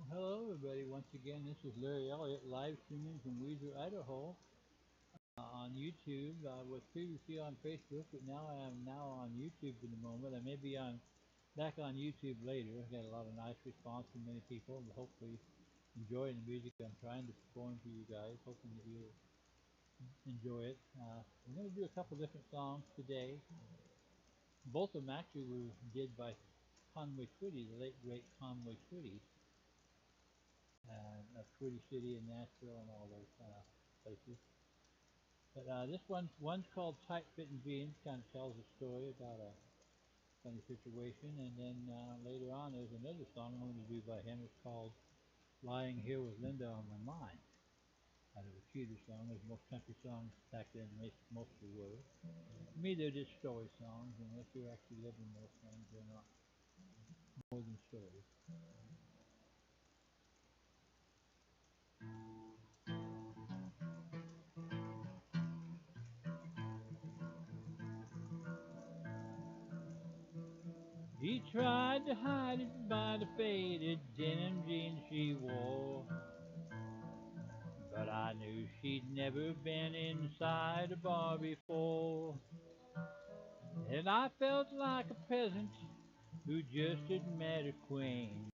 Hello, everybody. Once again, this is Larry Elliott live streaming from Weezer, Idaho, on YouTube. I was previously on Facebook, but now I am on YouTube for the moment. I may be back on YouTube later. I got a lot of nice response from many people, and hopefully enjoying the music I'm trying to perform for you guys. Hoping that you'll enjoy it. I'm going to do a couple different songs today. Both of them actually were did by Conway Twitty, the late great Conway Twitty. Of Twitty City and Nashville and all those places. But this one's called Tight Fittin' Jeans. Kind of tells a story about a funny situation. And then later on, there's another song I'm going to do by him. It's called Lying Here with Linda on My Mind. Kind of a cuter song, as most country songs back then mostly were. To me, they're just story songs. Unless you're actually living those things, they're not more than stories. He tried to hide it by the faded denim jeans she wore, but I knew she'd never been inside a bar before. And I felt like a peasant who just had met a queen.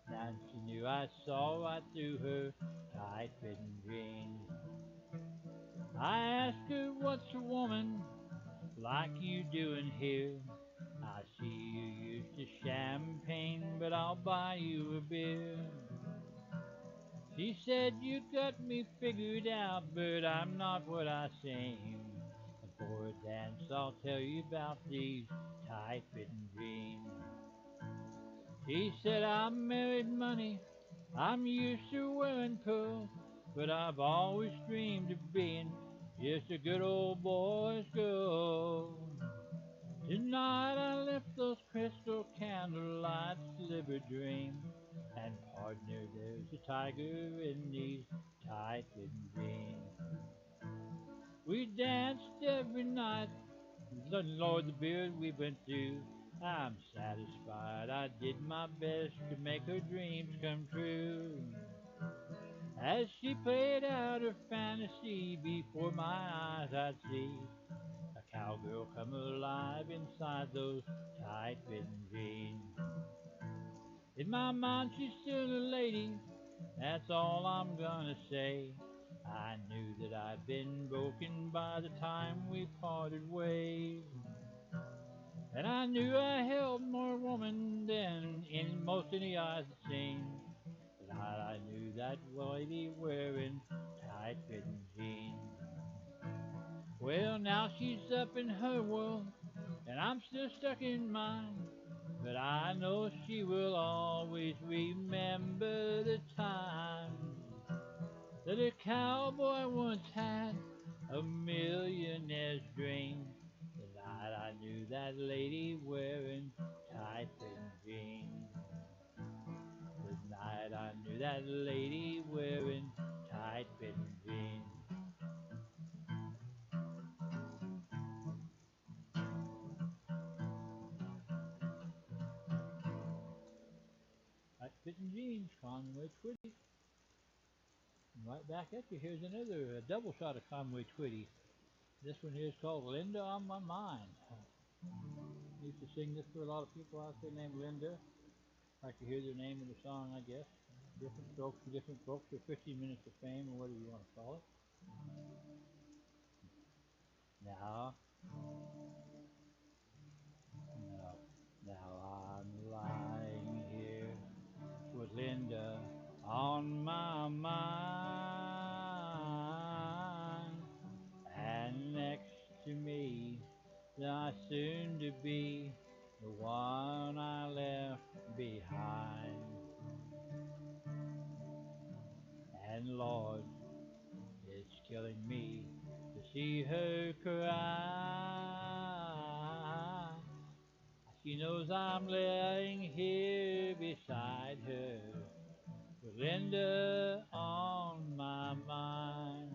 Now she knew I saw right through her tight-fitting jeans. I asked her, what's a woman like you doing here? I see you used to champagne, but I'll buy you a beer. She said, you got me figured out, but I'm not what I seem. And for a dance, I'll tell you about these tight-fitting jeans. She said, I'm married money, I'm used to wearing pearls, but I've always dreamed of being just a good old boy's girl. Tonight I left those crystal candlelights to live a dream. And partner, there's a tiger in these tight-fitting jeans. We danced every night, Lord, the beard we went through. I'm satisfied I did my best to make her dreams come true. As she played out her fantasy before my eyes, I'd see a cowgirl come alive inside those tight-fitting jeans. In my mind, she's still a lady, that's all I'm gonna say. I knew that I'd been broken by the time we parted ways. And I knew I held more woman than in most any eyes had seen. But I knew that lady wearing tight-fitting jeans. Well, now she's up in her world, and I'm still stuck in mine. But I know she will always remember the time that a cowboy once had a millionaire's dream. The night I knew that lady wearing tight-fitting jeans. The night I knew that lady wearing tight-fitting jeans. Tight-fitting jeans, Conway Twitty. And right back at you, here's another double shot of Conway Twitty. This one here is called Linda on My Mind. I used to sing this for a lot of people out there named Linda. Like to hear their name in the song, I guess. Different strokes for different folks, or 15 minutes of fame, or whatever you want to call it. Now, now, now I'm lying here with Linda on my mind, and next to me, the soon to be, the one I left behind. And Lord, it's killing me to see her cry. She knows I'm laying here beside her with Linda on my mind.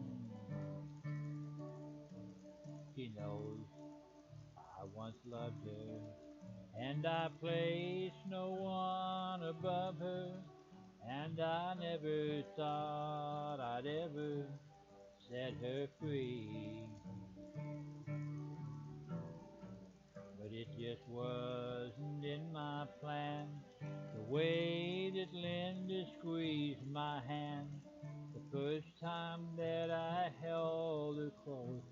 She knows I once loved her and I place no one above her, and I never thought I'd ever set her free. But it just wasn't in my plan, the way that Linda squeezed my hand the first time that I held her close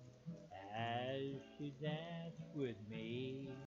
as she danced with me.